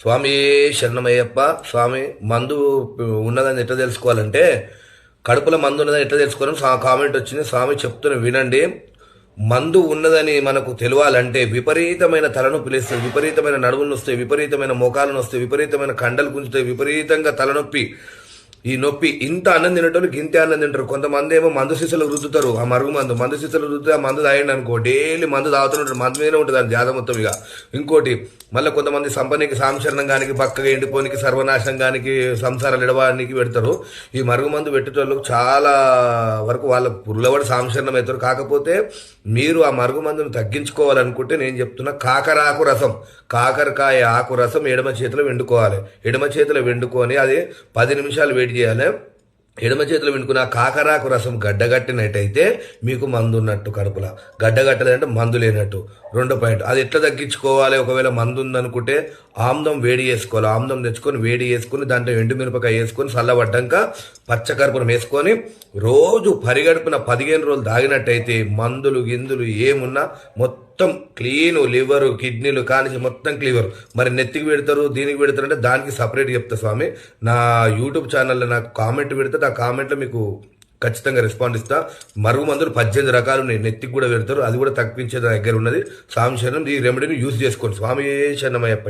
స్వామి శరణమయ్యప్ప. స్వామి మందు ఉన్నదని ఎట్లా తెలుసుకోవాలంటే, కడుపులో మందు ఉన్నదని ఎట్లా తెలుసుకోవాలని కామెంట్ వచ్చింది. స్వామి చెప్తున్న వినండి. మందు ఉన్నదని మనకు తెలియాలంటే విపరీతమైన తలనొప్పి లేస్తుంది, విపరీతమైన నడుములు వస్తాయి, విపరీతమైన మోకాలను వస్తాయి, విపరీతమైన కండలు గుంజుతాయి, విపరీతంగా తలనొప్పి. ఈ నొప్పి ఇంత అన్నం తినేటోళ్ళకి ఇంతే అన్నం తింటారు. కొంతమంది ఏమో మందు సీసలు రుద్దుతారు, ఆ మరుగు మందు సీసలు రుద్దుతే ఆ మందు తాగండి అనుకో, డైలీ మందు తాగుతుంటారు, మందు మీదనే ఉంటుంది అది జాత మొత్తం. ఇక ఇంకోటి మళ్ళీ కొంతమంది సంపనికి సాంశరణం గానికి, పక్కగా ఎండిపోనికి, సర్వనాశనం గానికి, సంసారాలు ఎడవానికి పెడతారు. ఈ మరుగు మందు పెట్టేటోళ్ళకు చాలా వరకు వాళ్ళ పురులవాడు సాంశరణం అవుతారు. కాకపోతే మీరు ఆ మరుగు మందును తగ్గించుకోవాలనుకుంటే నేను చెప్తున్నా, కాకరాకు రసం, కాకరకాయ ఆకు రసం ఎడమ చేతిలో వెండుకోవాలి. ఎడమ చేతిలో వెండుకొని అది 10 నిమిషాలు వేడి చేయాలి. ఎడమ చేతిలో వెండుకున్న కాకరాకు రసం గడ్డగట్టినట్టయితే మీకు మందు ఉన్నట్టు. కడుపులో గడ్డగట్టలేదంటే మందు లేనట్టు. రెండో పాయింట్, అది ఎట్లా తగ్గించుకోవాలి? ఒకవేళ మందు ఉందనుకుంటే ఆమ్దం వేడి చేసుకోవాలి. ఆమ్దం తెచ్చుకొని వేడి చేసుకొని దాంట్లో ఎండుమిరపకాయ వేసుకొని చల్లబడ్డాక పచ్చకర్పూరం వేసుకొని రోజు పరిగడుపున 15 రోజులు తాగినట్టయితే మందులు గిందులు ఏమున్నా మొత్తం క్లీను, లివరు, కిడ్నీలు కానించి మొత్తం క్లీవర్. మరి నెత్తికి పెడతారు, దీనికి పెడతారు అంటే దానికి సపరేట్ చెప్తా స్వామి. నా యూట్యూబ్ ఛానల్లో నాకు కామెంట్ పెడితే ఆ కామెంట్లో మీకు ఖచ్చితంగా రెస్పాండ్ ఇస్తా. మరుగు మందులు 18 రకాలు ఉన్నాయి, నెత్తికి కూడా పెడతారు, అది కూడా తగ్గించే దగ్గర ఉన్నది. స్వామి శరణం, ఈ రెమెడీని యూజ్ చేసుకోండి. స్వామి శరణమయ్యప్ప.